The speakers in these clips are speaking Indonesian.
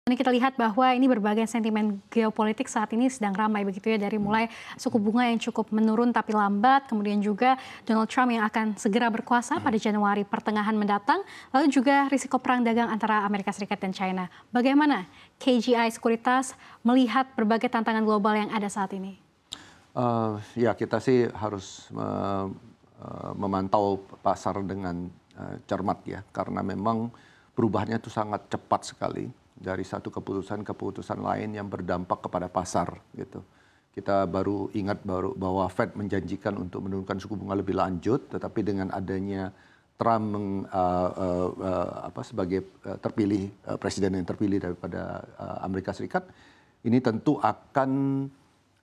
Ini kita lihat bahwa ini berbagai sentimen geopolitik saat ini sedang ramai begitu ya, dari mulai suku bunga yang cukup menurun tapi lambat, kemudian juga Donald Trump yang akan segera berkuasa pada Januari pertengahan mendatang, lalu juga risiko perang dagang antara Amerika Serikat dan China. Bagaimana KGI Sekuritas melihat berbagai tantangan global yang ada saat ini? Ya, kita sih harus memantau pasar dengan cermat ya, karena memang perubahannya itu sangat cepat sekali dari satu keputusan lain yang berdampak kepada pasar gitu. Kita baru ingat bahwa Fed menjanjikan untuk menurunkan suku bunga lebih lanjut, tetapi dengan adanya Trump sebagai terpilih presiden yang terpilih daripada Amerika Serikat, ini tentu akan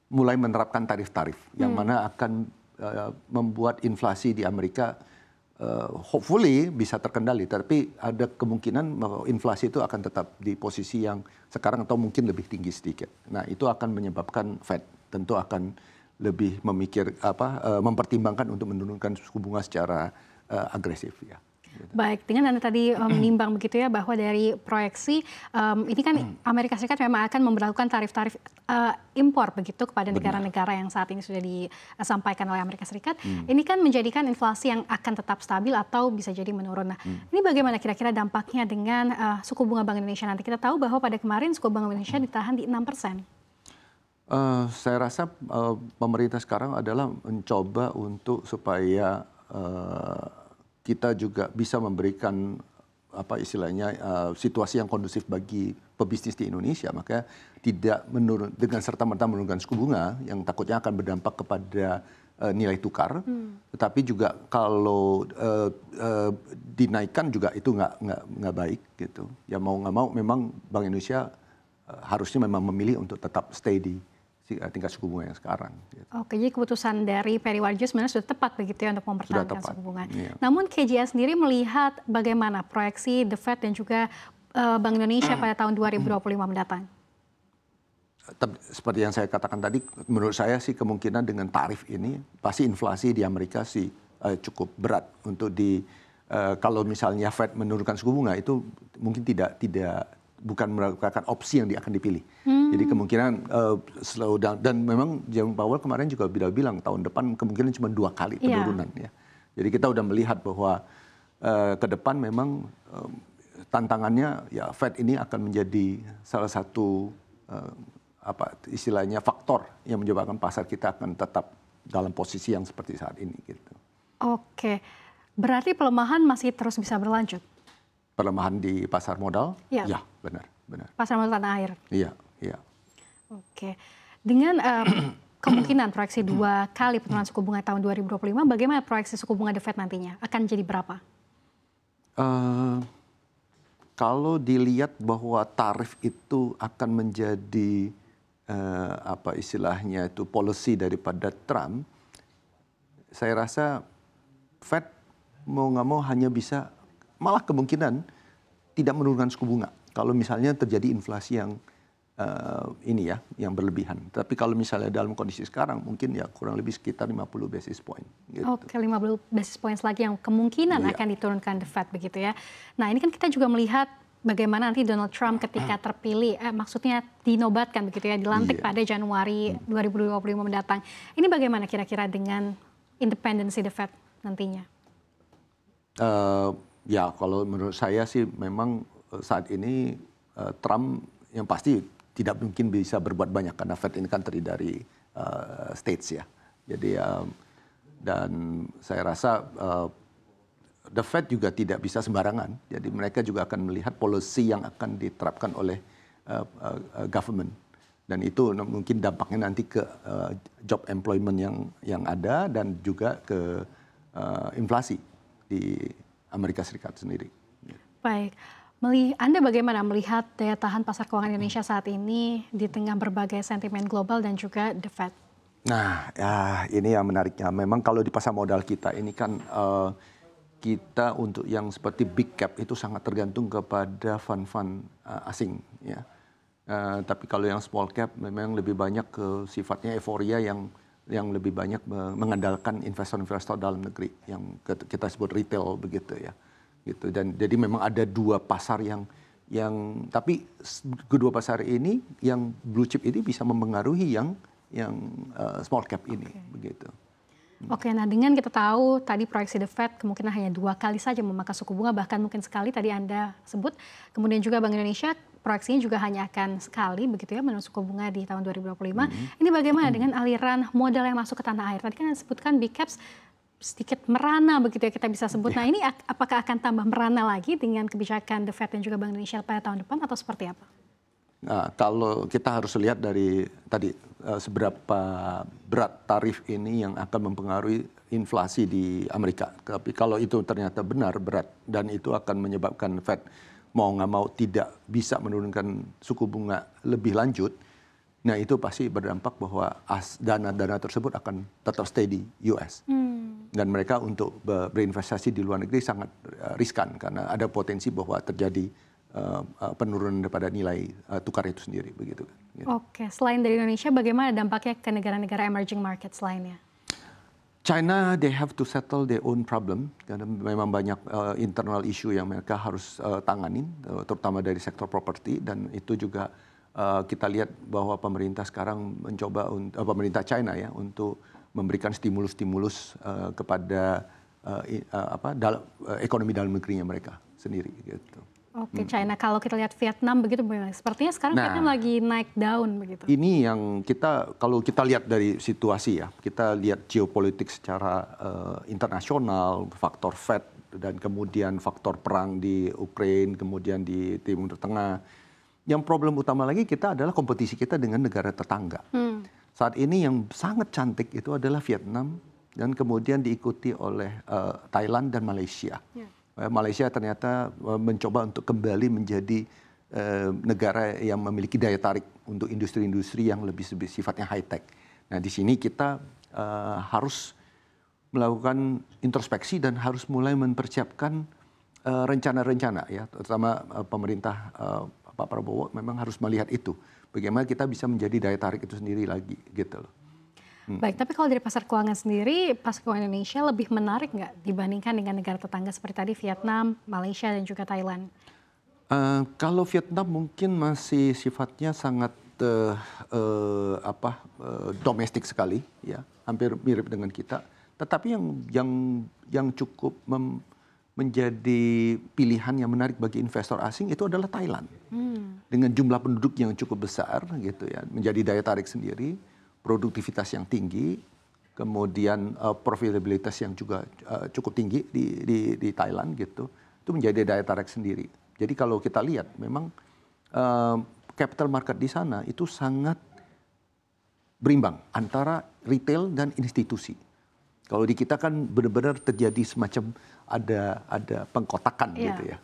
mulai menerapkan tarif-tarif yang mana akan membuat inflasi di Amerika hopefully bisa terkendali, tapi ada kemungkinan bahwa inflasi itu akan tetap di posisi yang sekarang atau mungkin lebih tinggi sedikit. Nah, itu akan menyebabkan Fed tentu akan lebih mempertimbangkan untuk menurunkan suku bunga secara agresif ya. Baik, dengan Anda tadi menimbang begitu ya bahwa dari proyeksi ini kan Amerika Serikat memang akan memberlakukan tarif-tarif impor begitu kepada negara-negara yang saat ini sudah disampaikan oleh Amerika Serikat. Ini kan menjadikan inflasi yang akan tetap stabil atau bisa jadi menurun. Nah, ini bagaimana kira-kira dampaknya dengan suku bunga Bank Indonesia nanti? Kita tahu bahwa pada kemarin suku bunga Indonesia ditahan di 6%. Saya rasa pemerintah sekarang adalah mencoba untuk supaya kita juga bisa memberikan situasi yang kondusif bagi pebisnis di Indonesia, maka tidak dengan serta-merta menurunkan suku bunga yang takutnya akan berdampak kepada nilai tukar, tetapi juga kalau dinaikkan juga itu nggak baik gitu. Ya mau nggak mau memang Bank Indonesia harusnya memang memilih untuk tetap stay di tingkat suku bunga yang sekarang. Gitu. Oke, jadi keputusan dari Perry Warjio sebenarnya sudah tepat begitu ya untuk mempertahankan suku bunga. Iya. Namun KGI sendiri melihat bagaimana proyeksi The Fed dan juga Bank Indonesia pada tahun 2025 mendatang? Seperti yang saya katakan tadi, menurut saya sih kemungkinan dengan tarif ini pasti inflasi di Amerika sih cukup berat untuk kalau misalnya Fed menurunkan suku bunga itu mungkin bukan merupakan opsi yang akan dipilih. Jadi kemungkinan slow down, dan memang Jerome Powell kemarin juga bilang tahun depan kemungkinan cuma 2 kali penurunan ya. Jadi kita udah melihat bahwa ke depan memang tantangannya ya Fed ini akan menjadi salah satu istilahnya faktor yang menyebabkan pasar kita akan tetap dalam posisi yang seperti saat ini gitu. Oke, berarti pelemahan masih terus bisa berlanjut? Pelemahan di pasar modal? Ya, ya benar. Pasar modal tanah air? Iya. Oke, dengan kemungkinan proyeksi 2 kali penurunan suku bunga tahun 2025, bagaimana proyeksi suku bunga The Fed nantinya? Akan jadi berapa? Kalau dilihat bahwa tarif itu akan menjadi istilahnya itu policy daripada Trump, saya rasa Fed mau nggak mau hanya bisa, malah kemungkinan tidak menurunkan suku bunga kalau misalnya terjadi inflasi yang yang berlebihan. Tapi kalau misalnya dalam kondisi sekarang mungkin ya kurang lebih sekitar 50 basis point. Gitu. Oke, 50 basis points lagi yang kemungkinan akan diturunkan The Fed begitu ya. Nah, ini kan kita juga melihat bagaimana nanti Donald Trump ketika terpilih, maksudnya dinobatkan begitu ya, dilantik pada Januari 2025 mendatang. Ini bagaimana kira-kira dengan independensi The Fed nantinya? Ya, kalau menurut saya sih memang saat ini Trump yang pasti tidak mungkin bisa berbuat banyak karena Fed ini kan terdiri dari states ya. Jadi dan saya rasa the Fed juga tidak bisa sembarangan. Jadi mereka juga akan melihat policy yang akan diterapkan oleh government, dan itu mungkin dampaknya nanti ke job employment yang ada dan juga ke inflasi di Amerika Serikat sendiri. Baik. Anda bagaimana melihat daya tahan pasar keuangan Indonesia saat ini di tengah berbagai sentimen global dan juga The Fed? Nah, ya, ini yang menariknya. Memang kalau di pasar modal kita ini kan kita untuk yang seperti big cap itu sangat tergantung kepada fund-fund asing. Ya. Tapi kalau yang small cap memang lebih banyak ke sifatnya euforia yang lebih banyak mengandalkan investor-investor dalam negeri yang kita sebut retail begitu ya. Gitu. Dan jadi memang ada 2 pasar yang tapi kedua pasar ini yang blue chip ini bisa mempengaruhi yang small cap ini, begitu. Oke, nah dengan kita tahu tadi proyeksi The Fed kemungkinan hanya 2 kali saja memangkas suku bunga, bahkan mungkin sekali tadi Anda sebut. Kemudian juga Bank Indonesia proyeksinya juga hanya akan sekali begitu ya menurut suku bunga di tahun 2025. Ini bagaimana dengan aliran modal yang masuk ke tanah air? Tadi kan Anda sebutkan big caps sedikit merana begitu ya kita bisa sebut. Nah ini apakah akan tambah merana lagi dengan kebijakan The Fed dan juga Bank Indonesia pada tahun depan atau seperti apa? Nah, kalau kita harus lihat dari tadi seberapa berat tarif ini yang akan mempengaruhi inflasi di Amerika. Tapi kalau itu ternyata benar berat dan itu akan menyebabkan Fed mau nggak mau tidak bisa menurunkan suku bunga lebih lanjut, nah itu pasti berdampak bahwa dana-dana tersebut akan tetap stay di US. Dan mereka untuk berinvestasi di luar negeri sangat riskan karena ada potensi bahwa terjadi penurunan daripada nilai tukar itu sendiri, begitu. Oke, selain dari Indonesia, bagaimana dampaknya ke negara-negara emerging markets lainnya? China, they have to settle their own problem karena memang banyak internal issue yang mereka harus tanganin, terutama dari sektor properti, dan itu juga kita lihat bahwa pemerintah sekarang mencoba pemerintah China ya untuk memberikan stimulus-stimulus kepada ekonomi dalam negerinya mereka sendiri, gitu. Oke, China. Kalau kita lihat Vietnam begitu, sepertinya sekarang Vietnam lagi naik daun begitu. Ini yang kalau kita lihat dari situasi ya, kita lihat geopolitik secara internasional, faktor Fed dan kemudian faktor perang di Ukraina, kemudian di Timur Tengah. Yang problem utama lagi kita adalah kompetisi kita dengan negara tetangga. Saat ini yang sangat cantik itu adalah Vietnam dan kemudian diikuti oleh Thailand dan Malaysia. Malaysia ternyata mencoba untuk kembali menjadi negara yang memiliki daya tarik untuk industri-industri yang lebih sifatnya high tech. Nah, di sini kita harus melakukan introspeksi dan harus mulai mempersiapkan rencana-rencana ya, terutama pemerintah Pak Prabowo memang harus melihat itu. Bagaimana kita bisa menjadi daya tarik itu sendiri lagi, gitu loh. Baik, tapi kalau dari pasar keuangan sendiri, pasar keuangan Indonesia lebih menarik nggak dibandingkan dengan negara tetangga seperti tadi Vietnam, Malaysia, dan juga Thailand? Kalau Vietnam mungkin masih sifatnya sangat domestik sekali, ya, hampir mirip dengan kita. Tetapi yang cukup menjadi pilihan yang menarik bagi investor asing itu adalah Thailand, dengan jumlah penduduk yang cukup besar, gitu ya, menjadi daya tarik sendiri. Produktivitas yang tinggi, kemudian profitabilitas yang juga cukup tinggi di Thailand, gitu, itu menjadi daya tarik sendiri. Jadi kalau kita lihat, memang capital market di sana itu sangat berimbang antara retail dan institusi. Kalau di kita kan benar-benar terjadi semacam ada pengkotakan, gitu ya.